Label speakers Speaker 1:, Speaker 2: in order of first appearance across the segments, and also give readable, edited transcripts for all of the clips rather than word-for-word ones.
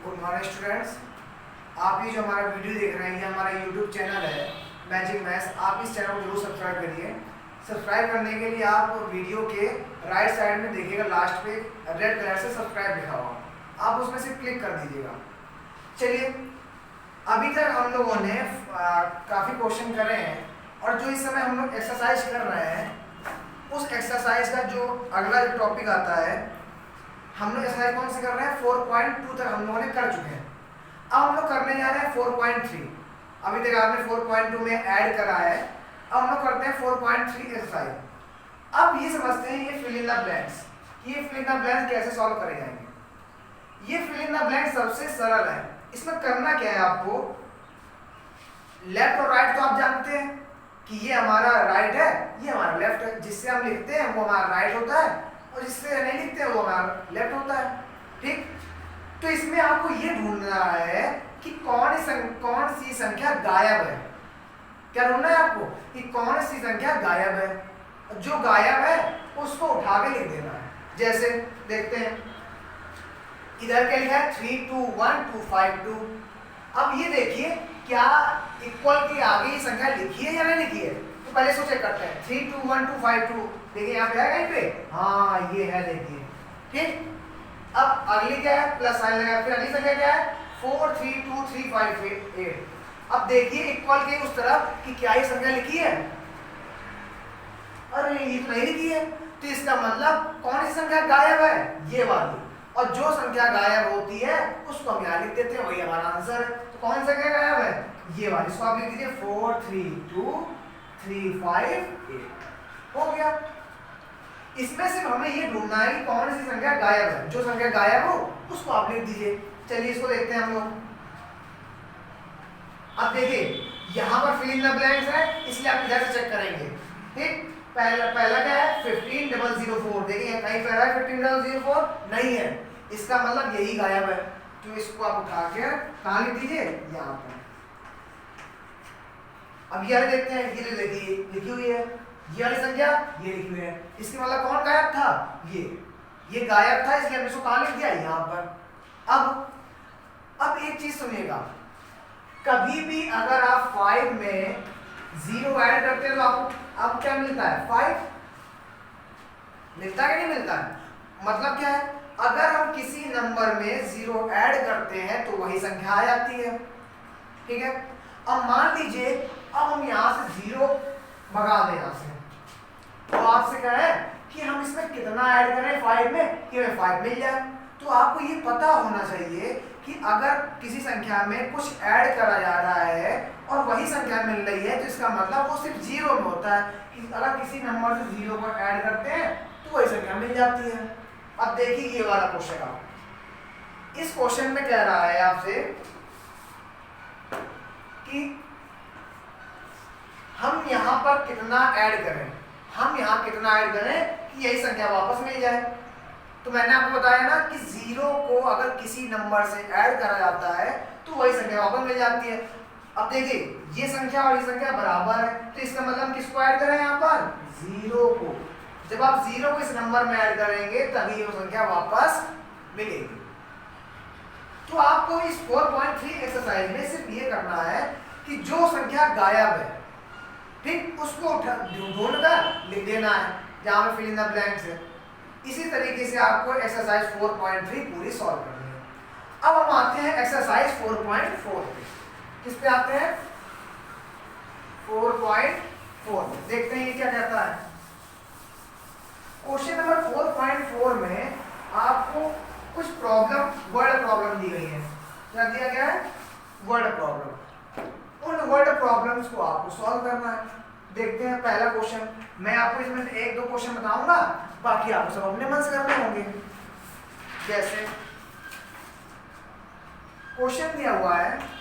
Speaker 1: Good morning students. आप ये जो हमारा वीडियो देख रहे हैं ये हमारा यूट्यूब चैनल है मैजिक मैथ्स। आप इस चैनल को जरूर सब्सक्राइब करिए। सब्सक्राइब करने के लिए आप वीडियो के राइट साइड में देखिएगा, लास्ट पे रेड कलर से सब्सक्राइब लिखा हुआ, आप उसमें से क्लिक कर दीजिएगा। चलिए, अभी तक हम लोगों ने काफ़ी क्वेश्चन करे हैं और जो इस समय हम लोग एक्सरसाइज कर रहे हैं उस एक्सरसाइज का जो अगला टॉपिक आता है, हम लोग एक्सरसाइज कौन से कर रहे हैं 4.2 तक हम लोगों ने कर चुके हैं। अब हम लोग करने जा रहे हैं 4.3। अभी तक आपने 4.2 में ऐड करा है, अब हम लोग करते हैं 4.3 एक्सरसाइज। अब ये समझते हैं ये फिल इन द ब्लैंक्स, ये फिल इन द ब्लैंक्स कैसे सॉल्व करे जाएंगे। ये फिल इन द ब्लैंक्स सबसे सरल है। इसमें करना क्या है आपको, लेफ्ट और राइट तो आप जानते हैं कि ये हमारा राइट है, ये हमारा लेफ्ट है। जिससे हम लिखते हैं वो हमारा राइट होता है और जिससे नहीं लिखते हैं वो हमारा लेफ्ट होता है। ठीक, तो इसमें आपको ये ढूंढना है कि कौन सी संख्या गायब है। क्या ढूंढना है आपको कि कौन सी संख्या गायब है। जो गायब है उसको उठा के लिख देना है। जैसे देखते हैं, इधर क्या लिखा है 3 2 1 2 5 2। अब ये देखिए क्या इक्वल के आगे ये संख्या लिखी है या नहीं लिखी है, तो पहले इसको चेक करते हैं। 3 2 1 2 5 2, देखिए यहाँ पे है कहीं पे, हाँ ये है, देखिए। ठीक, अब अगली क्या है, प्लस साइन लगा, फिर अगली संख्या क्या है 4 3 2 3 5 8। अब देखिए इक्वल के उस तरफ कि क्या ये संख्या लिखी है, अरे ये तो नहीं लिखी है, तो इसका मतलब कौन सी संख्या गायब है, ये वाली। और जो संख्या गायब होती है उसको हम यहाँ लिख देते हैं, वही हमारा आंसर है। तो कौन सी संख्या गायब है, ये वाली। इसको आप लिख दीजिए 4 3 2 3 5 8। हो गया। इसमें सिर्फ हमें ये ढूंढना है कि कौन सी संख्या गायब है। जो संख्या गायब हो उसको आप लिख दीजिए। चलिए इसको देखते हैं हम लोग। अब देखिए यहाँ पर फिल इन द ब्लैंक्स है, इसलिए आप इधर से चेक करेंगे। ठीक, पहला क्या है 15004। देखिए कहीं पर है 15004 नहीं है, इसका मतलब यही गायब है। तो इसको आप उठा के कहाँ लिख दीजिए, यहाँ पर। अब ये देखते हैं, ये देखिए लिखी हुई है, ये वाली संख्या ये लिखी हुई है। इसके मतलब कौन गायब था, ये गायब था, इसलिए हमने इसको कहाँ लिख दिया, यहाँ पर। अब एक चीज सुनिएगा, कभी भी अगर आप 5 में 0 ऐड करते हैं तो आपको क्या मिलता है, 5 मिलता है कि नहीं मिलता है। मतलब क्या है, अगर हम किसी नंबर में 0 ऐड करते हैं तो वही संख्या आ जाती है। ठीक है, अब मान लीजिए अब हम यहाँ से 0 भगा दें यहाँ से, तो आपसे क्या है कि हम इसमें कितना ऐड करें 5 में कि हमें 5 मिल जाए। तो आपको ये पता होना चाहिए कि अगर किसी संख्या में कुछ ऐड करा जा रहा है और वही संख्या मिल रही है तो इसका मतलब वो सिर्फ 0 में होता है कि अगर किसी नंबर से 0 को ऐड करते हैं तो वही संख्या मिल जाती है। अब देखिए ये वाला क्वेश्चन, आप इस क्वेश्चन में कह रहा है आपसे कि हम यहाँ पर कितना ऐड करें, हम यहाँ कितना ऐड करें कि यही संख्या वापस मिल जाए। तो मैंने आपको बताया ना कि 0 को अगर किसी नंबर से ऐड करा जाता है तो वही संख्या वापस मिल जाती है। अब देखिए ये संख्या और ये संख्या बराबर है, तो इसका मतलब किसको ऐड करें यहाँ पर, 0 को। जब आप 0 को इस नंबर में ऐड करेंगे तभी वो संख्या वापस मिलेगी। तो आपको इस 4.3 एक्सरसाइज में सिर्फ ये करना है कि जो संख्या गायब है, ठीक, उसको ढूंढ कर लिख देना है जहां पे फिल इन द ब्लैंक्स है। इसी तरीके से आपको एक्सरसाइज 4.3 पूरी सॉल्व करनी है। अब हम आते हैं एक्सरसाइज 4.4 पे। किस पे आते हैं, 4.4 में। देखते हैं ये क्या कहता है। क्वेश्चन नंबर 4.4 में आपको कुछ वर्ड प्रॉब्लम दी गई है। क्या दिया गया है, वर्ड प्रॉब्लम। उन वर्ड प्रॉब्लम्स को आपको सॉल्व करना है। देखते हैं पहला क्वेश्चन। मैं आपको इसमें से 1-2 क्वेश्चन बताऊंगा, बाकी आपको सब अपने मन से करने होंगे। जैसे क्वेश्चन दिया हुआ है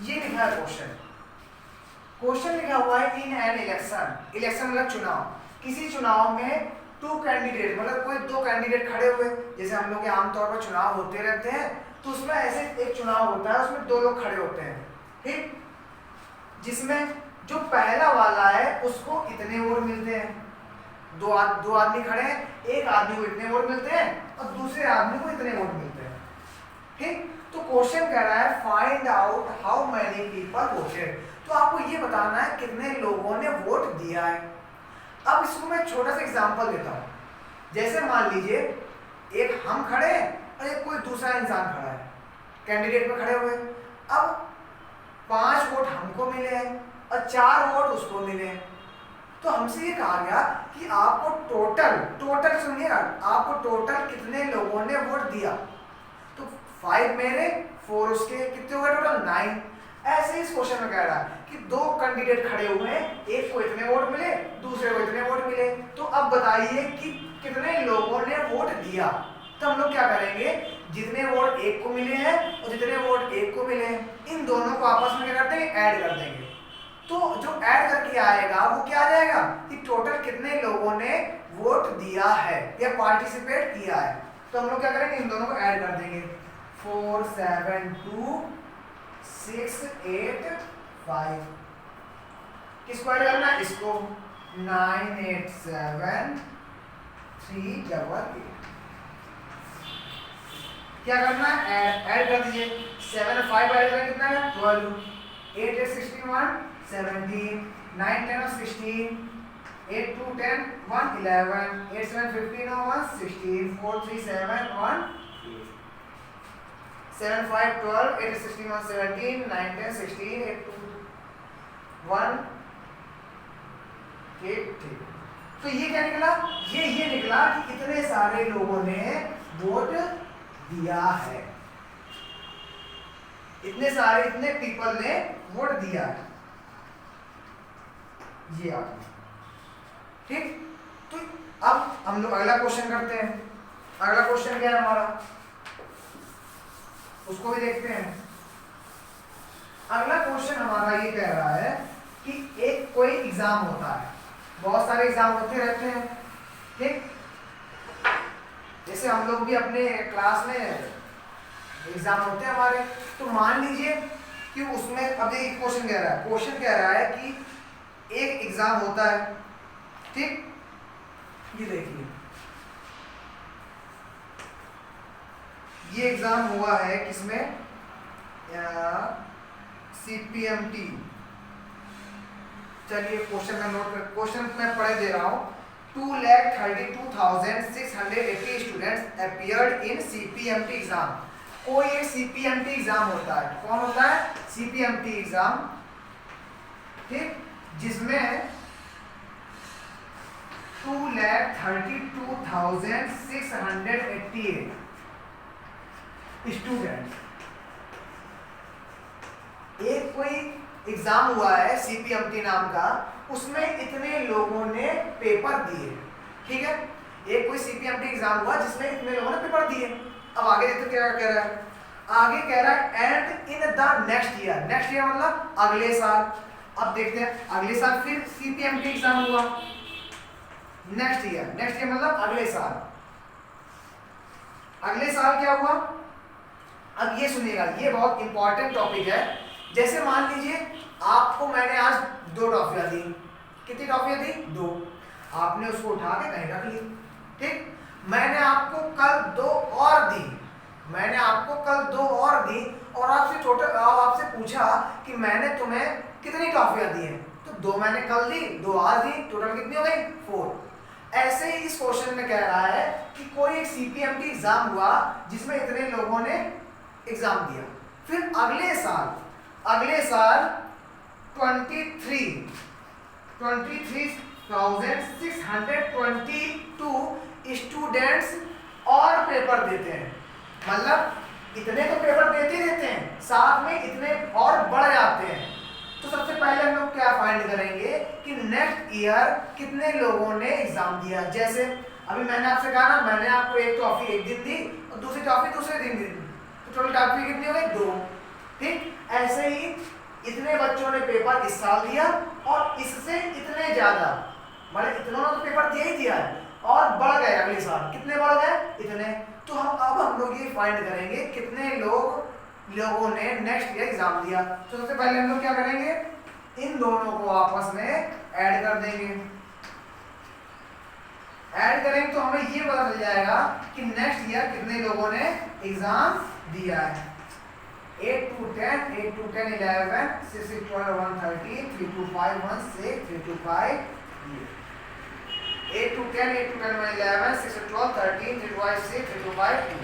Speaker 1: ये लिखा है क्वेश्चन। क्वेश्चन लिखा हुआ है इन एन इलेक्शन, इलेक्शन मतलब चुनाव, किसी चुनाव में टू कैंडिडेट मतलब कोई दो कैंडिडेट खड़े हुए, जैसे हम लोग के आमतौर पर चुनाव होते रहते हैं, तो उसमें ऐसे एक चुनाव होता है उसमें दो लोग खड़े होते हैं, ठीक, जिसमें जो पहला वाला है उसको इतने वोट मिलते हैं, दो आदमी खड़े हैं, एक आदमी को इतने वोट मिलते हैं और दूसरे आदमी को इतने वोट मिलते हैं, ठीक। तो क्वेश्चन कह रहा है find out how many people voted, तो आपको ये बताना है कितने लोगों ने वोट दिया है। अब इसको मैं छोटा सा एग्जांपल देता हूँ, जैसे मान लीजिए एक हम खड़े हैं और एक कोई दूसरा इंसान खड़ा है, कैंडिडेट पे खड़े हुए, अब 5 वोट हमको मिले हैं और 4 वोट उसको मिले हैं, तो हमसे ये कहा गया कि आपको टोटल सुनिएगा, आपको टोटल कितने लोगों ने वोट दिया, तो 5 मेरे 4 उसके, कितने हो गए टोटल 9। ऐसे ही इस क्वेश्चन में कह रहा है कि दो कैंडिडेट खड़े हुए हैं, एक को इतने वोट मिले, दूसरे को इतने वोट मिले, तो अब बताइए कि कितने लोगों ने वोट दिया। तो हम लोग क्या करेंगे, जितने वोट एक को मिले हैं और जितने वोट एक को मिले हैं, इन दोनों को आपस में क्या करते हैं, ऐड कर देंगे। तो जो ऐड करके आएगा वो क्या आ जाएगा कि टोटल कितने लोगों ने वोट दिया है या पार्टिसिपेट किया है। तो हम लोग क्या करेंगे, इन दोनों को ऐड कर देंगे, 4 7 2 6 8 5, किसको ऐड करना है, इसको 9 8 7 3 8 क्या करना है, ऐड कर दीजिए, 7 और 5 ऐड करें कितना है 12, 8 8 61 17, 9 10 और 16, 8 2 10 1 11, 8 7 15 और 1 16, 4 3 7 1 7 5 12, 8 16 1 17, 9 10 16, 8 2 1 8 ठीक। तो ये क्या निकला, ये निकला कि इतने सारे लोगों ने वोट दिया है, इतने पीपल ने वोट दिया है, ये आपने, ठीक। तो अब हम लोग अगला क्वेश्चन करते हैं। अगला क्वेश्चन क्या है हमारा, उसको भी देखते हैं। अगला क्वेश्चन हमारा ये कह रहा है कि एक कोई एग्जाम होता है, बहुत सारे एग्जाम होते रहते हैं, ठीक, जैसे हम लोग भी अपने क्लास में एग्जाम होते हैं हमारे, तो मान लीजिए कि उसमें अब एक क्वेश्चन कह रहा है कि एक एग्जाम होता है, ठीक, ये देखिए ये एग्जाम हुआ है किसमें, CPMT। चलिए क्वेश्चन में नोट कर, क्वेश्चन में पढ़े दे रहा हूँ, 2,32,680 students appeared in CPMT exam. कोई एक CPMT एग्जाम होता है, कौन होता है, CPMT एग्जाम, ठीक, जिसमें 2,32,688 स्टूडेंट, एक कोई एग्जाम हुआ है CPMT नाम का, उसमें इतने लोगों ने पेपर दिए, ठीक है, एक कोई CPMT एग्जाम हुआ जिसमें इतने लोगों ने पेपर दिए। अब आगे देखते क्या कह रहा है, आगे कह रहा है and in the next year, next year मतलब अगले साल। अब देखते हैं अगले साल फिर CPMT एग्जाम हुआ, नेक्स्ट ईयर मतलब अगले साल, अगले साल क्या हुआ। अब ये सुनिएगा, ये बहुत इंपॉर्टेंट टॉपिक है। जैसे मान लीजिए आपको मैंने आज 2 टॉफियां दी, कितनी टॉफियां दी, 2, आपने उसको उठा के कहीं रख ली, ठीक, मैंने आपको कल 2 और दी, और आपसे आपसे पूछा कि मैंने तुम्हें कितनी टॉफियां दी हैं, तो 2 मैंने कल दी, 2 आज दी, टोटल कितनी हो गई 4। ऐसे ही इस क्वेश्चन में कह रहा है कि कोई एक CPMT एग्जाम हुआ जिसमें इतने लोगों ने एग्जाम दिया, फिर अगले साल 23,622 स्टूडेंट्स और पेपर देते हैं, मतलब इतने तो पेपर देते हैं, साथ में इतने और बढ़ जाते हैं। तो सबसे पहले हम लोग क्या फाइंड करेंगे कि नेक्स्ट ईयर कितने लोगों ने एग्जाम दिया। जैसे अभी मैंने आपसे कहा ना, मैंने आपको एक टॉफी एक दिन दी और दूसरी टॉफी दूसरे दिन दी, तो टोटल टॉफी कितनी हो गई 2, ठीक। ऐसे ही इतने बच्चों ने पेपर इस साल दिया और इससे इतने ज्यादा, मतलब इतना तो पेपर दिया ही दिया है और बढ़ गए अगले साल, कितने बढ़ गए इतने। तो हम लोग ये फाइंड करेंगे कितने लोगों ने नेक्स्ट ईयर एग्जाम दिया। तो सबसे पहले हम लोग क्या करेंगे, इन दोनों को आपस में ऐड कर देंगे। ऐड करेंगे तो हमें ये पता चल जाएगा कि नेक्स्ट ईयर कितने लोगों ने एग्जाम दिया है। 8 to 10, 8 to 10, 11, 6 to 12, 113, 3 to 5, 16, 3 to 5, 8 to 10, 8 to 10, 11, 6 to 12, 13, 3 to 5, 6, 3 to 5, 2।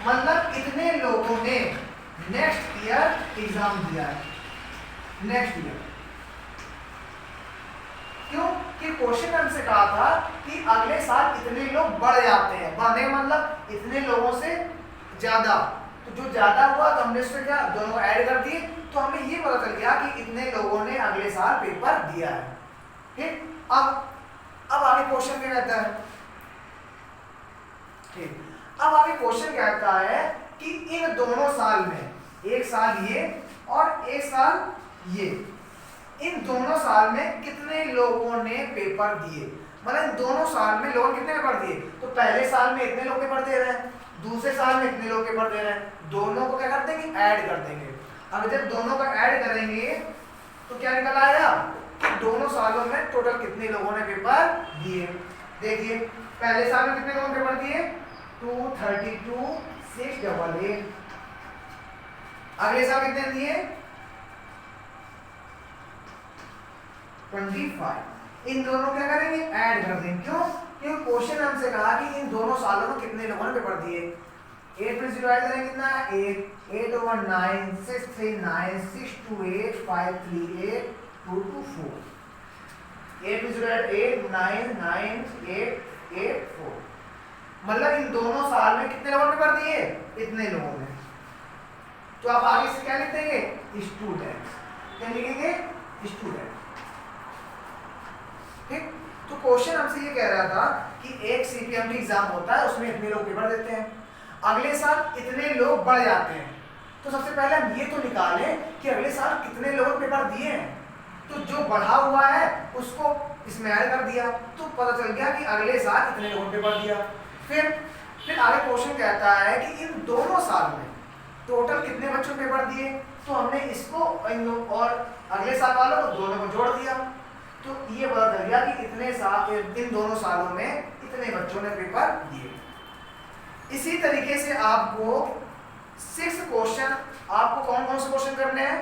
Speaker 1: मतलब इतने लोगों ने नेक्स्ट ईयर एग्जाम दिया है, नेक्स्ट ईयर। क्यों कि क्वेश्चन हमसे कहा था कि अगले साल इतने लोग बढ़ जाते हैं, बढ़ने मतलब इतने लोगों से ज्यादा, तो जो ज्यादा हुआ तो हमने उसमें क्या दोनों को ऐड कर दिए, तो हमें ये पता चल गया कि इतने लोगों ने अगले साल पेपर दिया है। ठीक, अब आगे क्वेश्चन क्या कहता है, ठीक, अब आगे क्वेश्चन कहता है कि इन दोनों साल में, एक साल ये और एक साल ये, इन दोनों साल में कितने लोगों ने पेपर दिए। मतलब इन दोनों साल में लोगों ने कितने पेपर दिए, तो पहले साल में इतने लोग पेपर दे रहे हैं, दूसरे साल में इतने लोग पेपर दे रहे हैं, दोनों को क्या कर देंगे, ऐड कर देंगे। अब जब दोनों का ऐड करेंगे तो क्या निकल आएगा कि दोनों सालों में टोटल कितने लोगों ने पेपर दिए। देखिए पहले साल में कितने लोगों ने पेपर दिए, 232, 688। अगले साल कितने दिए, 25। इन दोनों क्या करेंगे, ऐड कर देंगे। क्यों, क्योंकि क्वेश्चन हमसे कहा कि इन दोनों सालों में कितने लोगों ने पेपर दिए। 8 में 0 ऐड करेंगे कितना, 8, 8 over 9, 6 3 9, 6 2 8, 5 3 8, 2 2 4। 8 में 0 ऐड 8 9 9 8 8 4। मतलब इन दोनों साल में कितने लोगों ने पेपर दिए, इतने लोगों ने। तो आप आगे से क्या लिख देंगे, स्टूडेंट्स। क्या लिखेंगे, स्टूडेंट। ठीक, तो क्वेश्चन हमसे ये कह रहा था कि एक सीपीएमटी एग्जाम होता है, उसमें इतने लोग पेपर देते हैं, अगले साल इतने लोग बढ़ जाते हैं। तो सबसे पहले हम ये तो निकालें कि अगले साल कितने लोगों ने पेपर दिए हैं। तो जो बढ़ा हुआ है उसको इसमें ऐड कर दिया, तो पता चल गया कि अगले साल इतने लोगों ने पेपर दिया। फिर आगे क्वेश्चन कहता है कि इन दोनों साल में टोटल कितने बच्चों ने पेपर दिए। तो हमने इसको और अगले साल वालों को दोनों को जोड़ दिया, तो ये पता चल गया कि इतने साल, इन दोनों सालों में इतने बच्चों ने पेपर दिए। इसी तरीके से आपको 6 क्वेश्चन, आपको कौन कौन से क्वेश्चन करने हैं,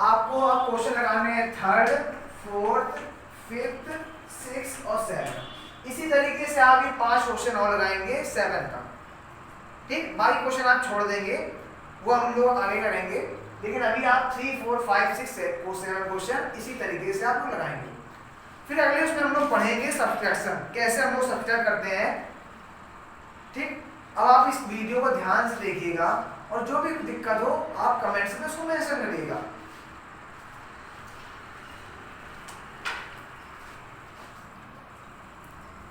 Speaker 1: आपको अब क्वेश्चन लगाने हैं 3rd, 4th, 5th, 6th और 7th। इसी तरीके से आप ये 5 क्वेश्चन और लगाएंगे 7 का। ठीक, बाकी क्वेश्चन आप छोड़ देंगे, वो हम लोग आगे करेंगे, लेकिन अभी आप 3, 4, 5, 6 से 7 क्वेश्चन इसी तरीके से आप लगाएंगे। फिर अगले उसमें हम लोग पढ़ेंगे सब्ट्रैक्शन, कैसे हम लोग सब्ट्रैक्ट करते हैं। ठीक, अब आप इस वीडियो को ध्यान से देखिएगा और जो भी दिक्कत हो आप कमेंट्स में उसको मेंशन करिएगा।